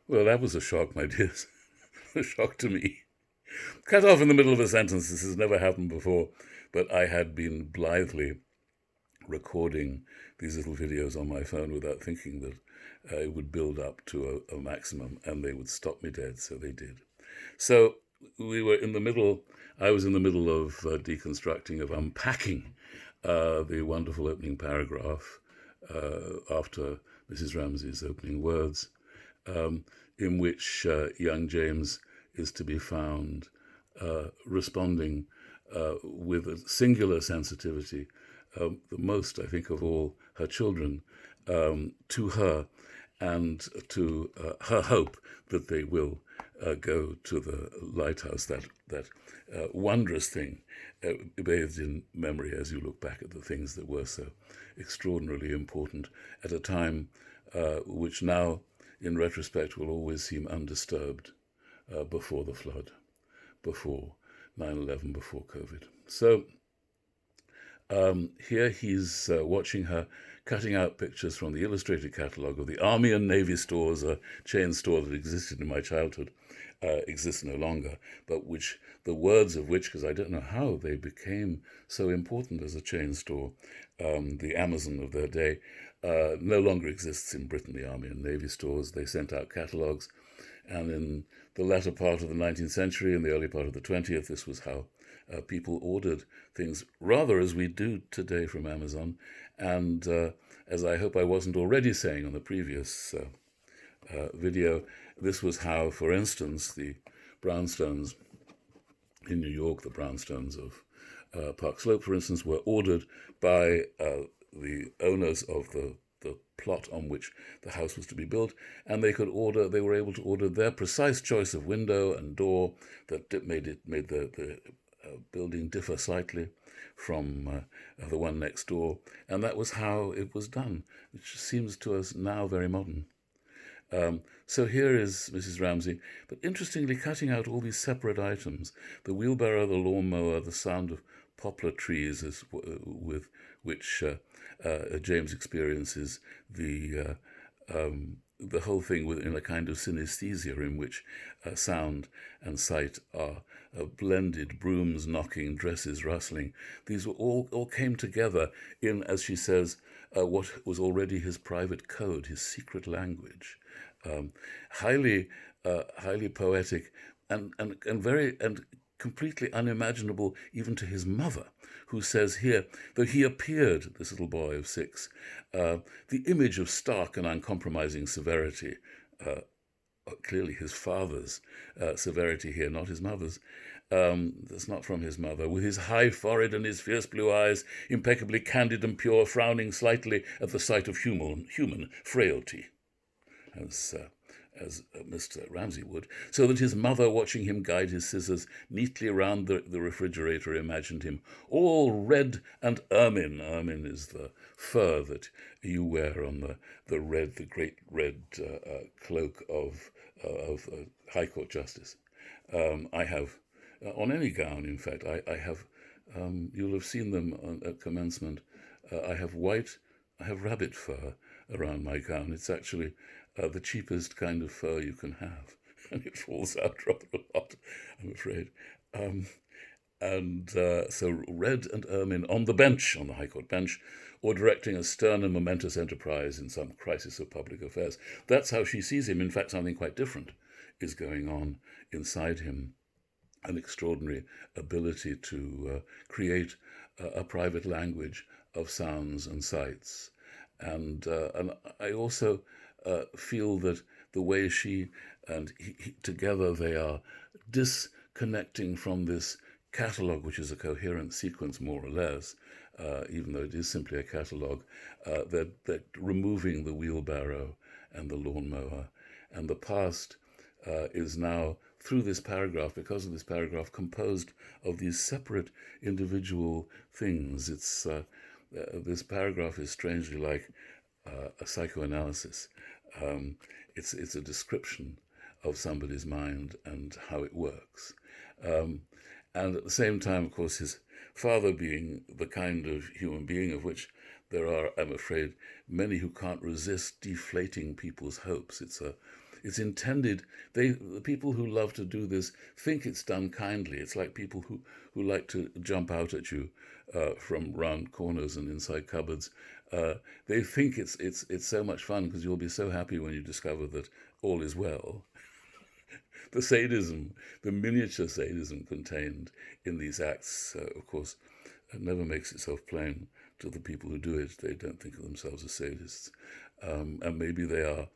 Well, that was a shock, my dears. A shock to me. Cut off in the middle of a sentence. This has never happened before. But I had been blithely recording these little videos on my phone without thinking that it would build up to a maximum and they would stop me dead. So they did. So we were in the middle, I was in the middle of deconstructing, of unpacking the wonderful opening paragraph after Mrs. Ramsay's opening words, in which young James is to be found responding with a singular sensitivity, the most, I think, of all her children, to her and to her hope that they will go to the lighthouse, that wondrous thing, bathed in memory as you look back at the things that were so extraordinarily important at a time which now, in retrospect, will always seem undisturbed before the flood, before 9/11, before COVID. So here he's watching her cutting out pictures from the illustrated catalogue of the Army and Navy stores, a chain store that existed in my childhood, exists no longer, but which the words of which, because I don't know how they became so important as a chain store, the Amazon of their day, no longer exists in Britain, the Army and Navy stores. They sent out catalogues, and in the latter part of the 19th century and the early part of the 20th, this was how people ordered things, rather as we do today from Amazon. And as I hope I wasn't already saying on the previous video, this was how, for instance, the brownstones in New York, the brownstones of Park Slope, for instance, were ordered by the owners of the plot on which the house was to be built, and they were able to order their precise choice of window and door that made the building differ slightly from the one next door, and that was how it was done, which seems to us now very modern. So here is Mrs. Ramsay, but interestingly cutting out all these separate items: the wheelbarrow, the lawnmower, the sound of poplar trees, with which James experiences the whole thing within a kind of synesthesia in which sound and sight are blended, brooms knocking, dresses rustling. These were all came together in, as she says, what was already his private code, his secret language. Highly poetic and very completely unimaginable even to his mother, who says here, though he appeared, this little boy of 6, the image of stark and uncompromising severity, clearly his father's severity here, not his mother's. That's not from his mother. With his high forehead and his fierce blue eyes, impeccably candid and pure, frowning slightly at the sight of human frailty, as Mr. Ramsay would, so that his mother, watching him guide his scissors neatly around the refrigerator, imagined him all red and ermine. Ermine is the fur that you wear on the great red cloak of High Court Justice. I have, on any gown, in fact, I have, you'll have seen them at commencement, I have rabbit fur around my gown. It's actually the cheapest kind of fur you can have, and it falls out rather a lot, I'm afraid. So red and ermine on the bench, on the High Court bench, or directing a stern and momentous enterprise in some crisis of public affairs. That's how she sees him. In fact, something quite different is going on inside him, an extraordinary ability to create a private language of sounds and sights. And I also feel that the way she and he together they are disconnecting from this catalogue, which is a coherent sequence more or less, even though it is simply a catalogue, that removing the wheelbarrow and the lawnmower, and the past is now, through this paragraph, because of this paragraph, composed of these separate individual things. It's this paragraph is strangely like a psychoanalysis. It's a description of somebody's mind and how it works. And at the same time, of course, his father being the kind of human being of which there are, I'm afraid, many who can't resist deflating people's hopes. It's It's intended. The people who love to do this think it's done kindly. It's like people who like to jump out at you from round corners and inside cupboards. They think it's so much fun because you'll be so happy when you discover that all is well. The sadism, the miniature sadism contained in these acts, of course, never makes itself plain to the people who do it. They don't think of themselves as sadists. And maybe they are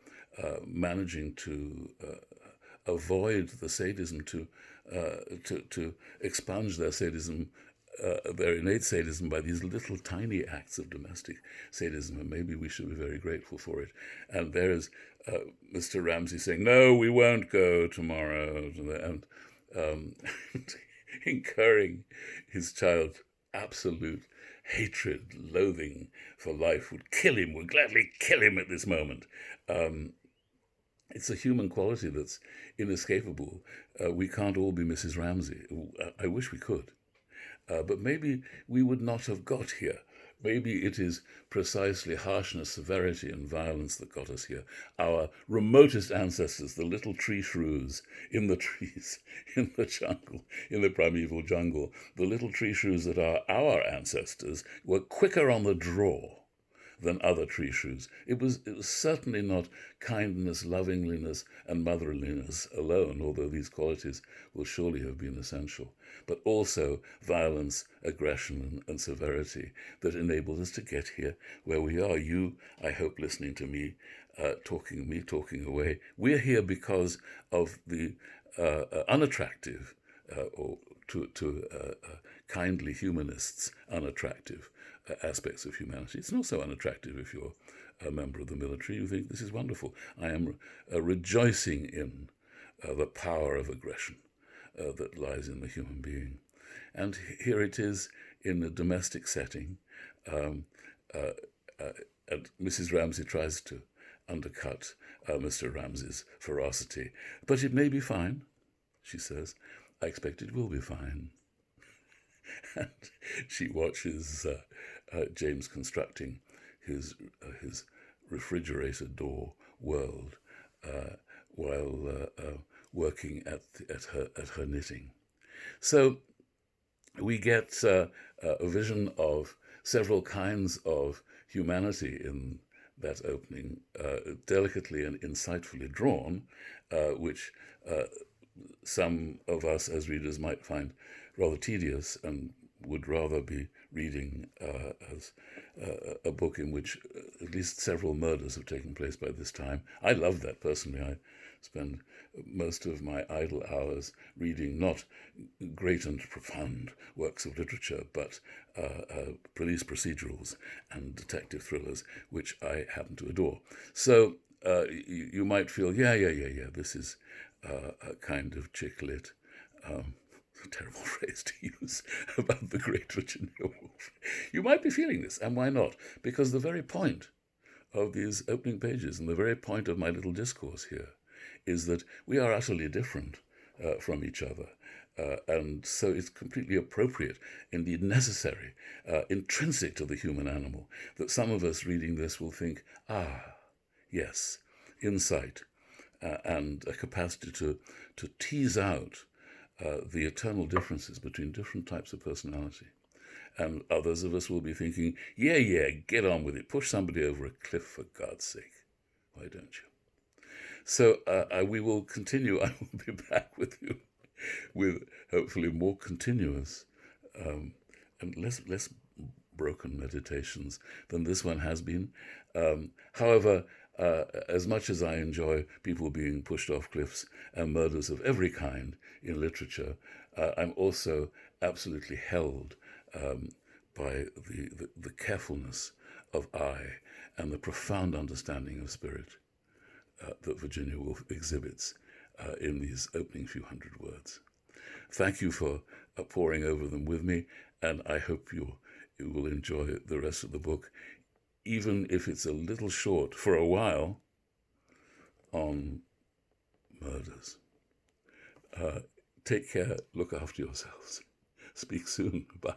managing to avoid the sadism, to expunge their sadism, their innate sadism, by these little tiny acts of domestic sadism, and maybe we should be very grateful for it. And there is Mr. Ramsay saying, "No, we won't go tomorrow," and incurring his child's absolute hatred, loathing for life, would kill him, would gladly kill him at this moment. It's a human quality that's inescapable. We can't all be Mrs. Ramsay. I wish we could. But maybe we would not have got here. Maybe it is precisely harshness, severity, and violence that got us here. Our remotest ancestors, the little tree shrews in the trees, in the jungle, in the primeval jungle, the little tree shrews that are our ancestors, were quicker on the draw than other tree shrews. It was certainly not kindness, lovingness, and motherliness alone, although these qualities will surely have been essential, but also violence, aggression, and severity that enabled us to get here where we are. You, I hope, listening to me, talking away. We're here because of the unattractive, or to kindly humanists, unattractive aspects of humanity. It's not so unattractive if you're a member of the military. You think, this is wonderful. I am rejoicing in the power of aggression that lies in the human being. And here it is in a domestic setting. And Mrs. Ramsay tries to undercut Mr. Ramsay's ferocity. But it may be fine, she says. I expect it will be fine. And she watches James constructing his refrigerator door world while working at her knitting. So we get a vision of several kinds of humanity in that opening, delicately and insightfully drawn, which some of us as readers might find rather tedious and would rather be reading as a book in which at least several murders have taken place by this time. I love that personally. I spend most of my idle hours reading not great and profound works of literature, but police procedurals and detective thrillers, which I happen to adore. So you might feel, yeah, this is a kind of chick lit, a terrible phrase to use about the great Virginia Woolf. You might be feeling this, and why not? Because the very point of these opening pages and the very point of my little discourse here is that we are utterly different from each other. And so it's completely appropriate, indeed necessary, intrinsic to the human animal, that some of us reading this will think, yes, insight, and a capacity to tease out the eternal differences between different types of personality. And others of us will be thinking, yeah, get on with it. Push somebody over a cliff, for God's sake. Why don't you? So we will continue. I will be back with you with hopefully more continuous and less broken meditations than this one has been. However, as much as I enjoy people being pushed off cliffs and murders of every kind in literature, I'm also absolutely held by the carefulness of eye and the profound understanding of spirit that Virginia Woolf exhibits in these opening few hundred words. Thank you for poring over them with me, and I hope you will enjoy the rest of the book, even if it's a little short for a while on murders. Take care, look after yourselves. Speak soon. Bye.